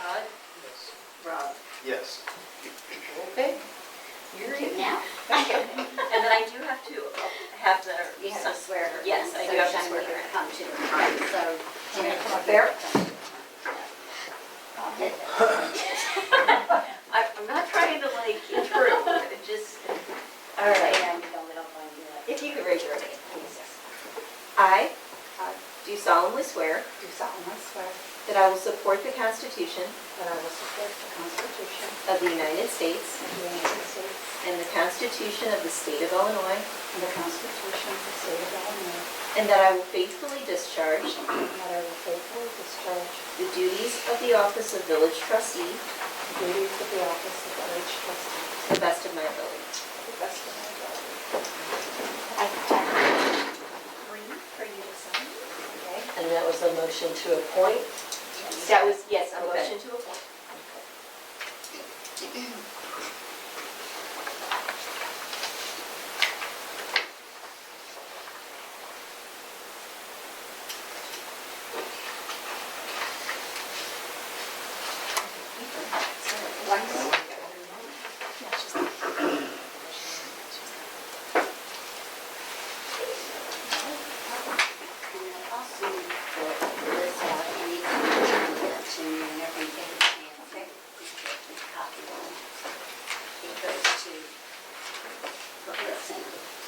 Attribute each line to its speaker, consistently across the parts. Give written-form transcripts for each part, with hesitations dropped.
Speaker 1: Todd?
Speaker 2: Yes.
Speaker 1: Rob?
Speaker 3: Yes.
Speaker 1: Okay. You're
Speaker 4: Good
Speaker 1: in.
Speaker 4: now?
Speaker 1: And then I do have to have the...
Speaker 4: You have to swear her.
Speaker 1: Yes, I
Speaker 4: in,
Speaker 1: do have to
Speaker 4: so
Speaker 1: swear
Speaker 4: Shani
Speaker 1: her.
Speaker 4: will come to the front, so.
Speaker 1: Can I come up there? I'm not trying to like intrude, it just... All right.
Speaker 4: Yeah, we don't mind you.
Speaker 1: If you could raise your right hand, please. I do solemnly swear
Speaker 4: Do solemnly swear
Speaker 1: that I will support the Constitution
Speaker 4: that I will support the Constitution
Speaker 1: of the United States
Speaker 4: of the United States
Speaker 1: and the Constitution of the State of Illinois,
Speaker 4: and the Constitution of the State of Illinois,
Speaker 1: and that I will faithfully discharge
Speaker 4: and that I will faithfully discharge
Speaker 1: the duties of the office of village trustee
Speaker 4: the duties of the office of village trustee
Speaker 1: to the best of my ability.
Speaker 4: to the best of my ability.
Speaker 1: I have three for you to sign.
Speaker 4: Okay?
Speaker 5: And that was a motion to appoint?
Speaker 1: That was, yes, a
Speaker 5: Okay.
Speaker 1: motion to appoint.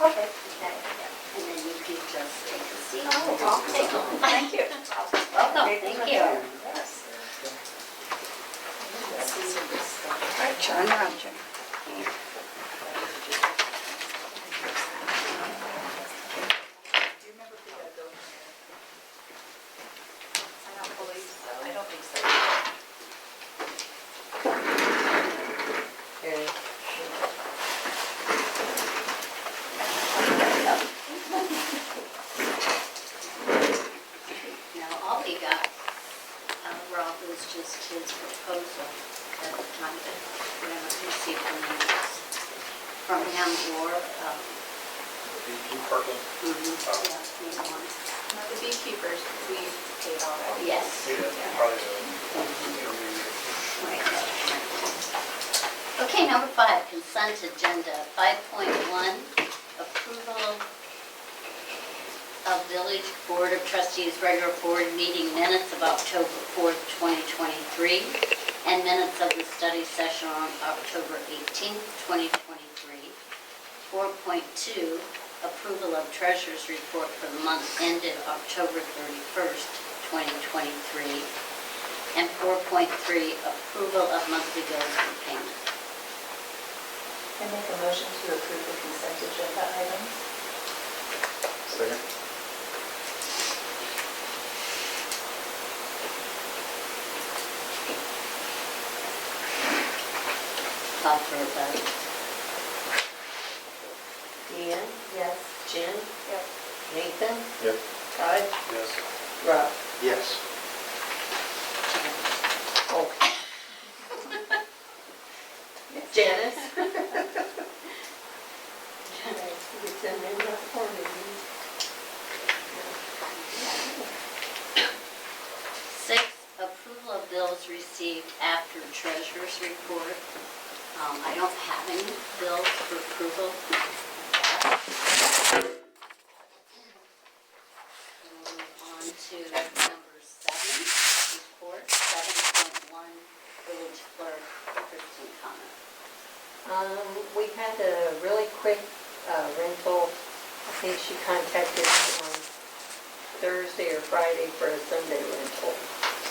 Speaker 4: Okay. And then you can just take a seat.
Speaker 1: Thank you.
Speaker 4: Welcome, thank you.
Speaker 1: All right,
Speaker 4: Turn around, Jim.
Speaker 1: I don't think so.
Speaker 5: Okay.
Speaker 4: Now, all we got, Rob, was just his proposal at the time that we haven't received from him. From him or,
Speaker 3: Department.
Speaker 4: yeah, either one.
Speaker 1: Now, the beekeepers, we paid already.
Speaker 4: Yes.
Speaker 3: Probably
Speaker 4: Right. Okay, number 5, consent agenda. 5.1, approval of Village Board of Trustees regular board meeting minutes of October 4th, 2023, and minutes of the study session on October 18th, 2023. 4.2, approval of treasurer's report for the month ended October 31st, 2023. And 4.3, approval of monthly bills for payment.
Speaker 1: I make a motion to approve the consent agenda items.
Speaker 3: Second.
Speaker 4: Call for a vote.
Speaker 5: Deanne?
Speaker 1: Yes.
Speaker 5: Jen?
Speaker 1: Yes.
Speaker 5: Nathan?
Speaker 3: Yep.
Speaker 5: Todd?
Speaker 3: Yes.
Speaker 5: Rob?
Speaker 3: Yes.
Speaker 5: Oh. Janice? It's in there, not for me.
Speaker 4: 6, approval of bills received after treasurer's report. I don't have any bills for approval. We'll move on to number 7, report. 7.1, village clerk, Kristen comment.
Speaker 5: We had a really quick rental. I think she contacted me on Thursday or Friday for a Sunday rental.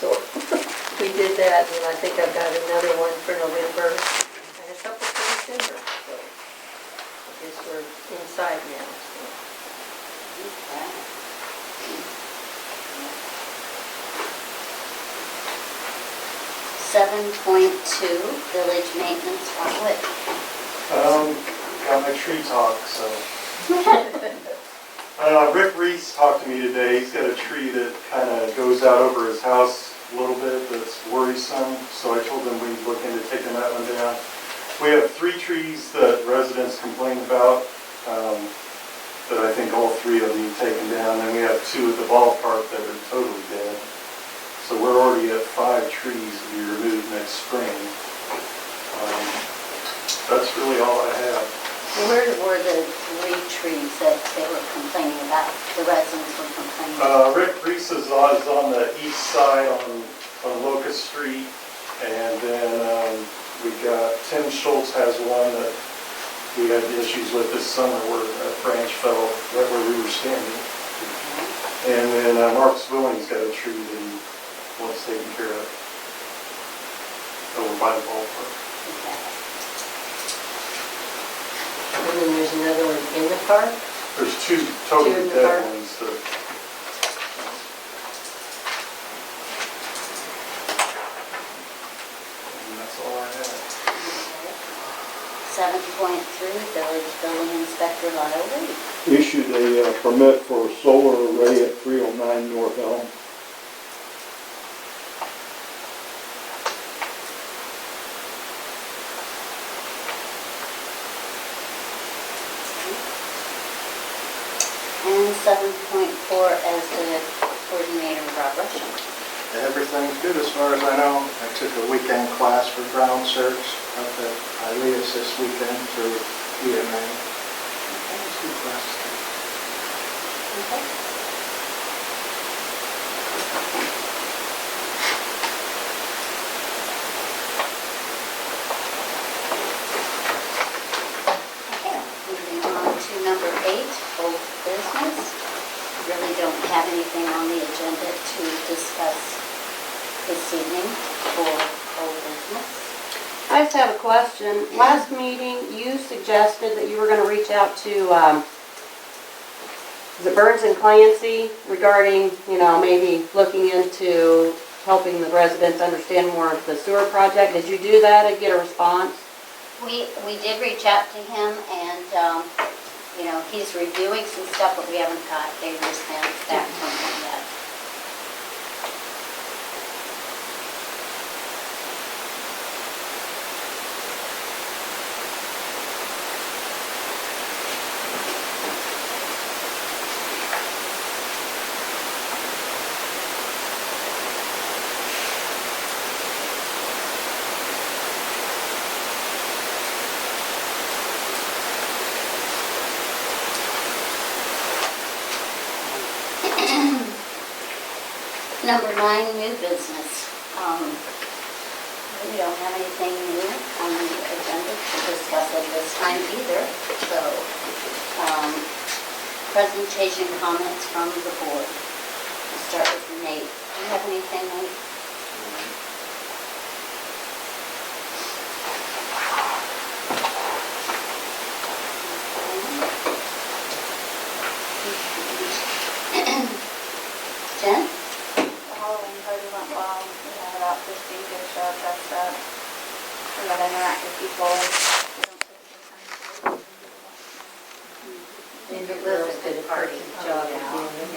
Speaker 5: So we did that, and I think I've got another one for November and a couple for December. So I guess we're inside now. So.
Speaker 4: Okay. 7.2, village maintenance, Bartlett.
Speaker 6: Got my tree talk, so. Rick Reese talked to me today. He's got a tree that kind of goes out over his house a little bit that's worrisome, so I told him we'd look into taking that one down. We have 3 trees that residents complain about, that I think all 3 of them need taken down, and we have 2 at the ballpark that are totally dead. So we're already at 5 trees to be removed next spring. That's really all I have.
Speaker 4: Where were the 3 trees that they were complaining about, the residents were complaining about?
Speaker 6: Rick Reese's is on the east side on Locust Street, and then we got, Tim Schultz has one that we had issues with this summer where a branch fell right where we were standing. And then Mark Swilling's got a tree that he wants taken care of over by the ballpark.
Speaker 4: Okay.
Speaker 5: And then there's another one in the park.
Speaker 6: There's 2
Speaker 5: Two
Speaker 6: totally
Speaker 5: in the
Speaker 6: dead
Speaker 5: park.
Speaker 6: ones that, and that's all I have.
Speaker 4: 7.3, village building inspector Lyle Lee.
Speaker 2: Issued a permit for a solar array at 309 North Elm.
Speaker 4: And 7.4 as the coordinator, Rob Rushing.
Speaker 3: Everything's good as far as I know. I took a weekend class for ground search up at Ilias this weekend through EMA. It's a good class.
Speaker 4: Okay. Okay, moving on to number 8, old business. Really don't have anything on the agenda to discuss this evening for old business.
Speaker 1: I just have a question. Last meeting, you suggested that you were going to reach out to, is it Burns and Clancy regarding, maybe looking into helping the residents understand more of the sewer project. Did you do that and get a response?
Speaker 4: We did reach out to him and, he's reviewing some stuff, but we haven't got a response back from him yet. Number 9, new business. We don't have anything new on the agenda to discuss at this time either. So, presentation comments from the board. We'll start with Nate. Do you have anything, Nate? Jen?
Speaker 7: The Halloween party went well. We had about 15 kids show up dressed up. We got to interact with people. We don't typically
Speaker 5: And the girls did a perfect job of being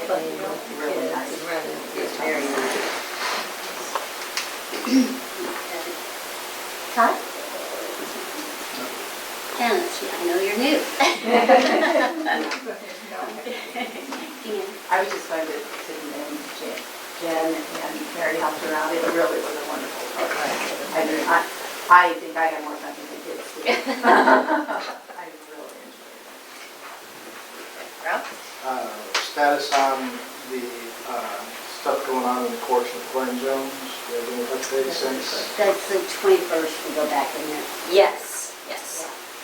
Speaker 5: playing with the kids and running. It's very nice.
Speaker 7: Todd?
Speaker 4: Janice, I know you're new. Ian?
Speaker 7: I was just going to sit in Jen and Mary helped her out. It really was a wonderful party. I think I had more fun than the kids did. I really enjoyed it.
Speaker 4: Ralph?
Speaker 3: Status on the stuff going on in the courts with Glenn Jones. Do you have any updates since?
Speaker 4: That's the 21st we go back in there.
Speaker 1: Yes.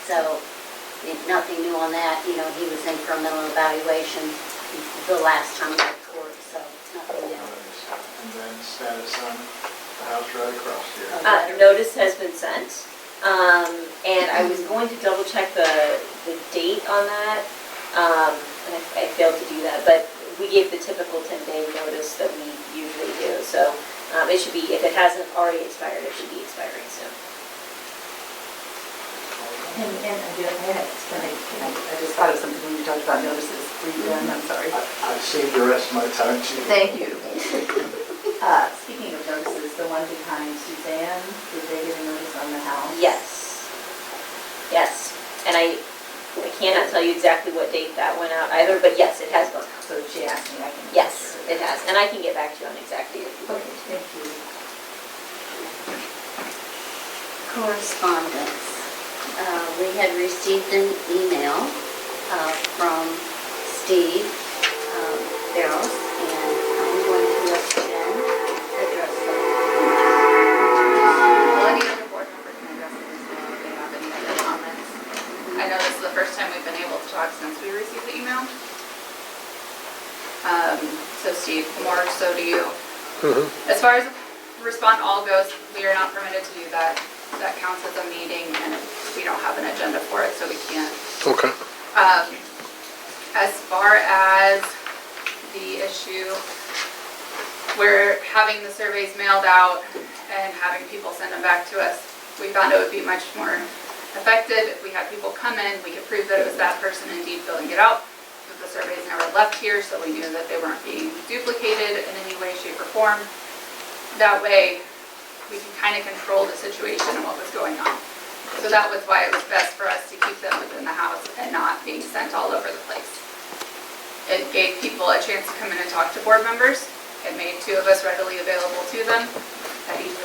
Speaker 4: So, nothing new on that. He was in for a mental evaluation the last time I court, so nothing new.
Speaker 3: And then status on the house right across here.
Speaker 8: Notice has been sent, and I was going to double check the date on that, and I failed to do that, but we gave the typical 10-day notice that we usually do, so it should be, if it hasn't already expired, it should be expiring soon.
Speaker 7: And I just thought of something when you talked about notices. Were you done? I'm sorry.
Speaker 3: I saved the rest of my time too.
Speaker 7: Thank you. Speaking of notices, the one behind Suzanne, did they get a notice on the house?
Speaker 8: Yes, and I I cannot tell you exactly what date that went out either, but yes, it has gone out.
Speaker 7: So she asked me, I can.
Speaker 8: Yes, it has, and I can get back to you on exactly what you
Speaker 7: Okay, thank you.
Speaker 4: Correspondence. We had received an email from Steve Barrows, and I'm going to let Jen address that.
Speaker 9: Well, any other board member can address it as well if they have any other comments. I know this is the first time we've been able to talk since we received the email. So Steve, more so to you. As far as respond all goes, we are not permitted to do that. That counts as a meeting and we don't have an agenda for it, so we can't.
Speaker 10: Okay.
Speaker 9: As far as the issue, we're having the surveys mailed out and having people send them back to us. We found it would be much more effective if we had people come in, we could prove that it was that person indeed filling it out, that the surveys never left here, so we knew that they weren't being duplicated in any way, shape, or form. That way, we can kind of control the situation and what was going on. So that was why it was best for us to keep them within the house and not being sent all over the place. It gave people a chance to come in and talk to board members. It made 2 of us readily available to them. At each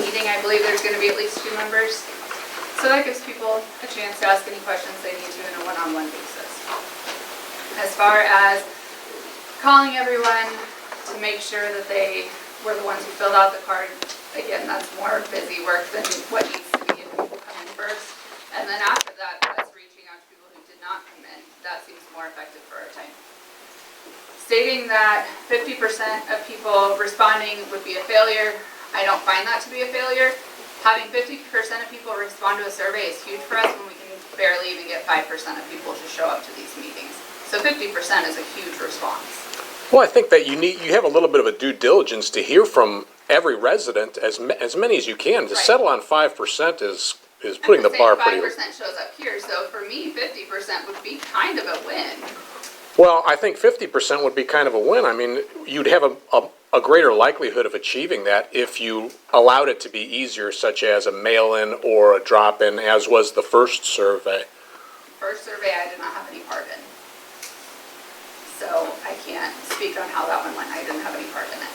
Speaker 9: meeting, I believe there's going to be at least 2 members. So that gives people a chance to ask any questions they need to in a one-on-one basis. As far as calling everyone to make sure that they were the ones who filled out the card, again, that's more busy work than what needs to be if people come in first. And then after that, us reaching out to people who did not come in, that seems more effective for our time. Stating that 50% of people responding would be a failure, I don't find that to be a failure. Having 50% of people respond to a survey is huge for us when we can barely even get 5% of people to show up to these meetings. So 50% is a huge response.
Speaker 10: Well, I think that you have a little bit of a due diligence to hear from every resident, as many as you can. To
Speaker 9: Right.
Speaker 10: settle on 5% is putting the bar pretty.
Speaker 9: 5% shows up here, so for me, 50% would be kind of a win.
Speaker 10: Well, I think 50% would be kind of a win. I mean, you'd have a greater likelihood of achieving that if you allowed it to be easier, such as a mail-in or a drop-in, as was the first survey.
Speaker 9: First survey, I did not have any part in. So I can't speak on how that one went. I didn't have any part in it.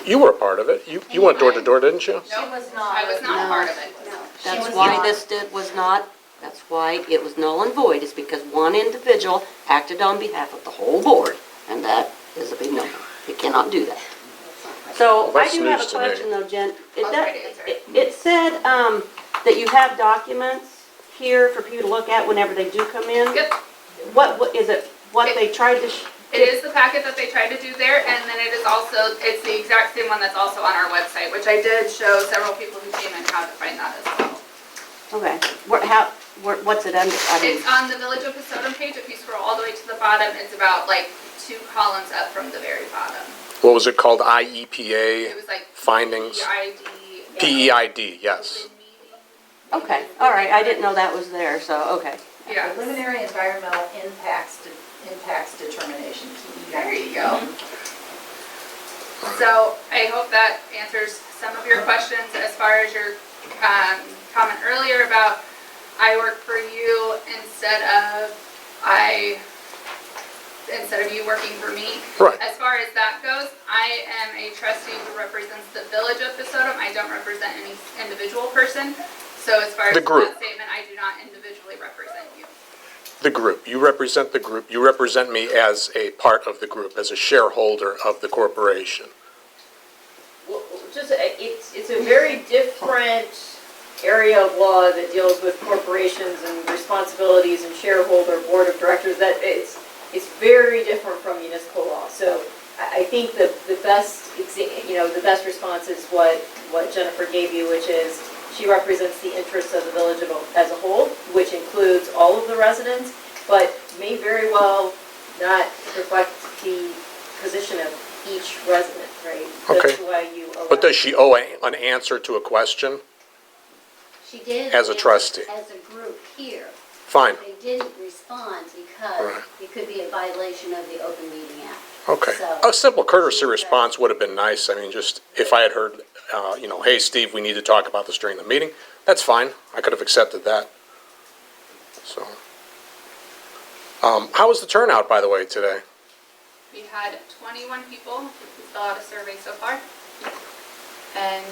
Speaker 10: You were a part of it. You went door to door, didn't you?
Speaker 9: Nope,
Speaker 7: was not.
Speaker 9: I was not a part of it.
Speaker 1: That's why that's why it was null and void, is because one individual acted on behalf of the whole board, and that is a big no. You cannot do that. So
Speaker 10: Well,
Speaker 1: I
Speaker 10: that's
Speaker 1: do have a
Speaker 10: news to me.
Speaker 1: question though, Jen.
Speaker 9: I'll try to answer it.
Speaker 1: It said that you have documents here for people to look at whenever they do come in.
Speaker 9: Yep.
Speaker 1: What is it, what they tried to?
Speaker 9: It is the packet that they tried to do there, and then it is also, it's the exact same one that's also on our website, which I did show several people who came in how to find that as well.
Speaker 1: Okay, what's it under?
Speaker 9: It's on the Village of Passaic page. If you scroll all the way to the bottom, it's about like 2 columns up from the very bottom.
Speaker 10: What was it called?
Speaker 9: It
Speaker 10: IEPA
Speaker 9: was like
Speaker 10: findings?
Speaker 9: PEID.
Speaker 10: PEID, yes.
Speaker 1: Okay, all right, I didn't know that was there, so, okay.
Speaker 9: Yeah,
Speaker 7: Preliminary environmental impacts determination,
Speaker 9: there
Speaker 7: PEID.
Speaker 9: you go. So I hope that answers some of your questions as far as your comment earlier about I work for you instead of you working for me.
Speaker 10: Right.
Speaker 9: As far as that goes, I am a trustee who represents the Village of Passaic. I don't represent any individual person. So as far as
Speaker 10: The group.
Speaker 9: that statement, I do not individually represent you.
Speaker 10: The group. You represent the group. You represent me as a part of the group, as a shareholder of the corporation.
Speaker 8: Well, it's a very different area of law that deals with corporations and responsibilities and shareholder board of directors. That it's very different from municipal law. So I think the best the best response is what Jennifer gave you, which is she represents the interests of the village as a whole, which includes all of the residents, but may very well not reflect the position of each resident, right?
Speaker 10: Okay.
Speaker 8: That's why you allow.
Speaker 10: But does she owe an answer to a question?
Speaker 4: She did.
Speaker 10: As a
Speaker 4: answer
Speaker 10: trustee.
Speaker 4: As a group here.
Speaker 10: Fine.
Speaker 4: They didn't respond because
Speaker 10: Right.
Speaker 4: it could be a violation of the Open Meeting Act.
Speaker 10: Okay.
Speaker 4: So-
Speaker 10: A simple courtesy response would have been nice. I mean, just if I had heard, hey, Steve, we need to talk about this during the meeting, that's fine. I could have accepted that. So, How was the turnout, by the way, today?
Speaker 9: We had 21 people who fill out a survey so far, and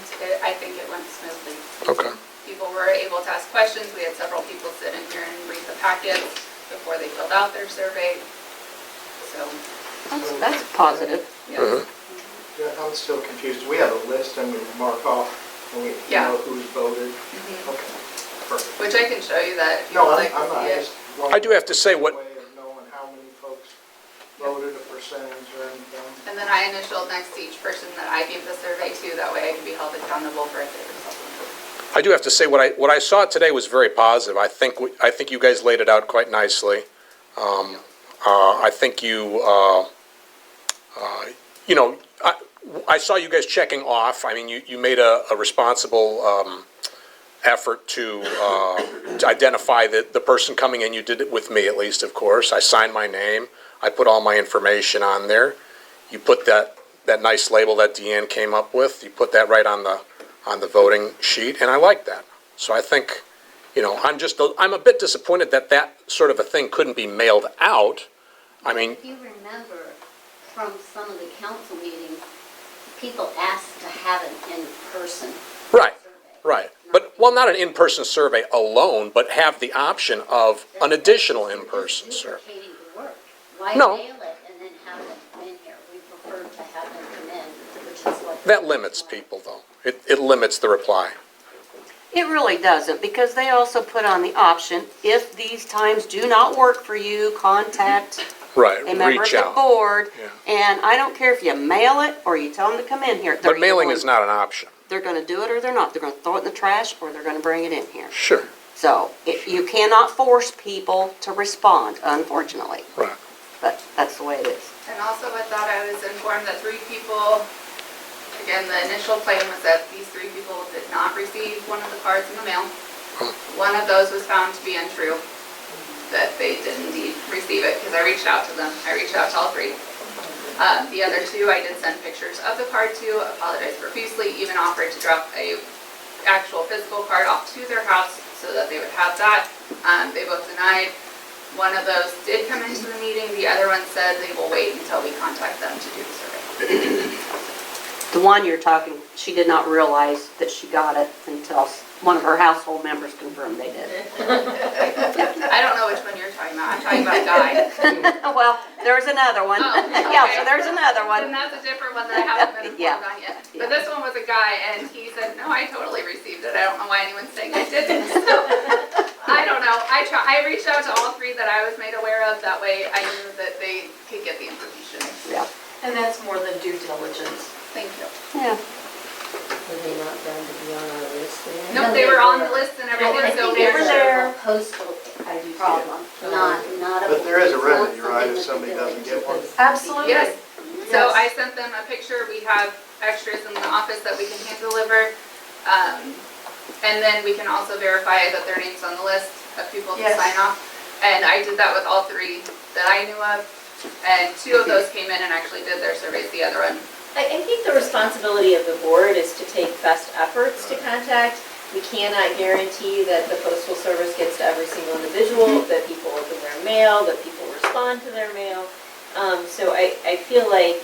Speaker 9: I think it went smoothly.
Speaker 10: Okay.
Speaker 9: People were able to ask questions. We had several people sit in here and read the packets before they filled out their survey. So,
Speaker 1: That's positive.
Speaker 9: yes.
Speaker 10: Mhm.
Speaker 3: Yeah, I'm still confused. Do we have a list and we mark off and we
Speaker 9: Yeah.
Speaker 3: know who's voted?
Speaker 9: Mhm.
Speaker 3: Okay, perfect.
Speaker 9: Which I can show you that if you'd
Speaker 3: No,
Speaker 9: like
Speaker 3: I'm
Speaker 9: to
Speaker 3: not,
Speaker 9: see
Speaker 3: I
Speaker 9: it.
Speaker 3: just want
Speaker 10: I do have to say what-
Speaker 3: a way of knowing how many folks voted, a percentage or anything.
Speaker 9: And then I initialed next to each person that I gave the survey to. That way I can be held accountable for if they were supplemental.
Speaker 10: I do have to say, what I saw today was very positive. I think you guys laid it out quite nicely. I think I saw you guys checking off. I mean, you made a responsible effort to identify the person coming in. You did it with me, at least, of course. I signed my name. I put all my information on there. You put that nice label that Deanne came up with. You put that right on the voting sheet, and I like that. So I think, I'm a bit disappointed that sort of a thing couldn't be mailed out. I mean,
Speaker 4: If you remember from some of the council meetings, people asked to have an in-person
Speaker 10: right,
Speaker 4: survey.
Speaker 10: right. But, well, not an in-person survey alone, but have the option of an additional in-person
Speaker 4: It's
Speaker 10: survey.
Speaker 4: duplicating the work. Why
Speaker 10: No.
Speaker 4: mail it and then have them come in here? We prefer to have them come in, which is what.
Speaker 10: That limits people, though. It limits the reply.
Speaker 1: It really doesn't, because they also put on the option, if these times do not work for you, contact
Speaker 10: Right,
Speaker 1: a member of
Speaker 10: reach
Speaker 1: the
Speaker 10: out.
Speaker 1: board.
Speaker 10: Yeah.
Speaker 1: And I don't care if you mail it or you tell them to come in here.
Speaker 10: But mailing is not an option.
Speaker 1: They're gonna do it or they're not. They're gonna throw it in the trash or they're gonna bring it in here.
Speaker 10: Sure,
Speaker 1: So, you cannot force people to respond, unfortunately,
Speaker 10: right.
Speaker 1: but that's the way it is.
Speaker 9: And also with that, I was informed that 3 people, again, the initial claim was that these 3 people did not receive one of the cards in the mail. One of those was found to be untrue, that they did indeed receive it, because I reached out to them. I reached out to all 3. The other 2, I did send pictures of the card to, apologized profusely, even offered to drop a actual physical card off to their house so that they would have that. They both denied. One of those did come into the meeting. The other one said they will wait until we contact them to do the survey.
Speaker 1: The one you're talking, she did not realize that she got it until one of her household members confirmed they did.
Speaker 9: I don't know which one you're talking about. I'm talking about Guy.
Speaker 1: Well, there's another one.
Speaker 9: Oh, okay.
Speaker 1: Yeah, so there's another
Speaker 9: And
Speaker 1: one.
Speaker 9: that's a different one that I haven't been
Speaker 1: Yeah.
Speaker 9: informed on yet. But this one was a guy, and he said, no, I totally received it. I don't know why anyone's saying I didn't. So, I don't know. I reached out to all 3 that I was made aware of. That way I knew that they could get the information.
Speaker 1: Yeah,
Speaker 5: And that's more than due diligence.
Speaker 9: Thank you.
Speaker 1: yeah.
Speaker 5: Were they not going to be on our list there?
Speaker 9: No, they were on the list and everything,
Speaker 4: I
Speaker 9: so
Speaker 4: think
Speaker 9: they
Speaker 4: it
Speaker 9: were
Speaker 4: was
Speaker 9: there.
Speaker 4: a postal problem, not a.
Speaker 3: But there is a
Speaker 4: it's not
Speaker 3: remedy, right, if
Speaker 4: something
Speaker 3: somebody
Speaker 4: that the
Speaker 3: doesn't
Speaker 4: village-
Speaker 3: get one?
Speaker 5: Absolutely.
Speaker 9: Yes. So I sent them a picture. We have extras in the office that we can hand deliver. And then we can also verify that their name's on the list of people to
Speaker 5: Yes.
Speaker 9: sign off. And I did that with all 3 that I knew of. And 2 of those came in and actually did their surveys. The other one,
Speaker 8: I think the responsibility of the board is to take best efforts to contact. We cannot guarantee that the postal service gets to every single individual, that people open their mail, that people respond to their mail. So I feel like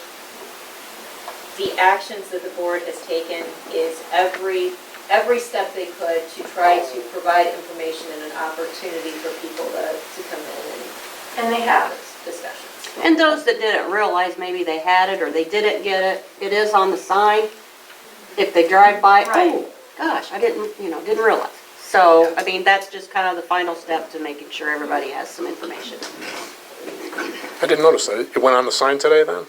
Speaker 8: the actions that the board has taken is every step they could to try to provide information and an opportunity for people to come in
Speaker 5: And they have.
Speaker 8: and discussions.
Speaker 1: And those that didn't realize maybe they had it or they didn't get it, it is on the sign. If they drive by,
Speaker 5: Right.
Speaker 1: oh, gosh, I didn't realize. So, I mean, that's just kind of the final step to making sure everybody has some information.
Speaker 10: I didn't notice that. It went on the sign today, then?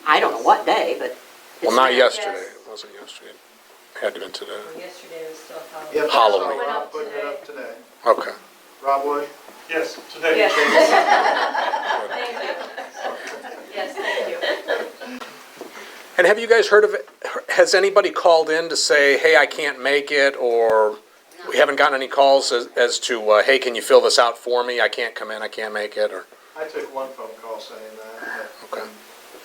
Speaker 1: I don't know what day, but
Speaker 10: Well,
Speaker 1: it's
Speaker 10: not
Speaker 1: there.
Speaker 10: yesterday. It wasn't yesterday. It had to have been today.
Speaker 5: Yesterday was still
Speaker 3: Yep,
Speaker 10: Halloween.
Speaker 3: so Rob putting it up today.
Speaker 10: Okay.
Speaker 3: Rob Wood?
Speaker 6: Yes, today.
Speaker 5: Yes. Thank you. Yes, thank you.
Speaker 10: And have you guys heard of it? Has anybody called in to say, hey, I can't make it, or we haven't gotten any calls as to, hey, can you fill this out for me? I can't come in, I can't make it, or,
Speaker 3: I took one phone call saying that. but
Speaker 10: okay.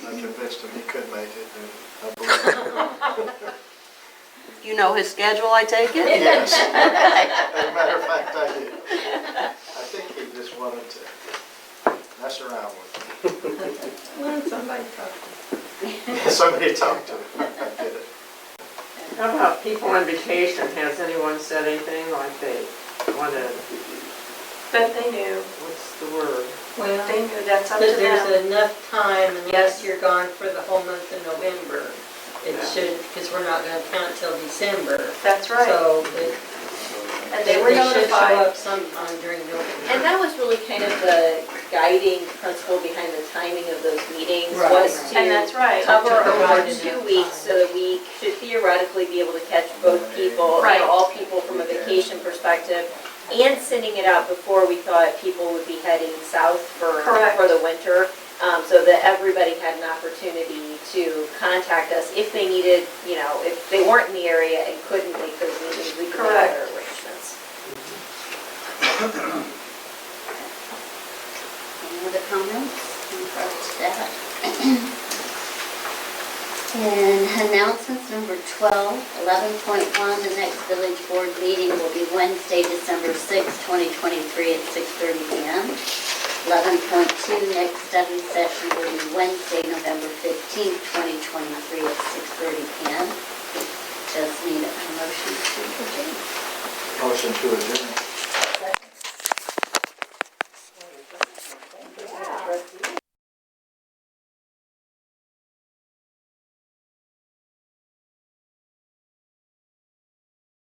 Speaker 3: I convinced him he could make it, and I believe him.
Speaker 1: You know his schedule, I take it?
Speaker 3: Yes. As a matter of fact, I do. I think he just wanted to mess around with
Speaker 5: Well, somebody talked
Speaker 3: them. Somebody talk to them. I get it.
Speaker 11: How about people on vacation? Has anyone said anything like they want to,
Speaker 12: But they knew,
Speaker 11: what's the word?
Speaker 5: Well,
Speaker 12: they knew that's up to
Speaker 5: but
Speaker 12: them.
Speaker 5: there's enough time unless you're gone for the whole month of November. It
Speaker 11: Yeah.
Speaker 5: should, because we're not gonna count till December.
Speaker 12: That's right.
Speaker 5: So,
Speaker 12: And they were
Speaker 5: should show
Speaker 12: notified.
Speaker 5: up sometime during November.
Speaker 8: And that was really kind of the guiding principle behind the timing of those meetings,
Speaker 5: Right.
Speaker 8: was
Speaker 12: And
Speaker 8: to
Speaker 12: that's right.
Speaker 8: cover
Speaker 5: To
Speaker 8: over
Speaker 5: provide
Speaker 8: 2
Speaker 5: enough
Speaker 8: weeks so that we should theoretically be able to catch both people, you
Speaker 12: Right.
Speaker 8: know, all people from a vacation perspective, and sending it out before we thought people would be heading south
Speaker 12: Correct.
Speaker 8: for the winter, so that everybody had an opportunity to contact us if they needed, you know, if they weren't in the area and couldn't make those meetings, we could make
Speaker 12: Correct.
Speaker 8: other arrangements.
Speaker 4: Any other comments in regards to that? And announcements number 12, 11.1, the next village board meeting will be Wednesday, December 6, 2023 at 6:30 p.m. 11.2, next study session will be Wednesday, November 15, 2023 at 6:30 p.m. Just need a motion to adjourn.
Speaker 3: Motion to adjourn.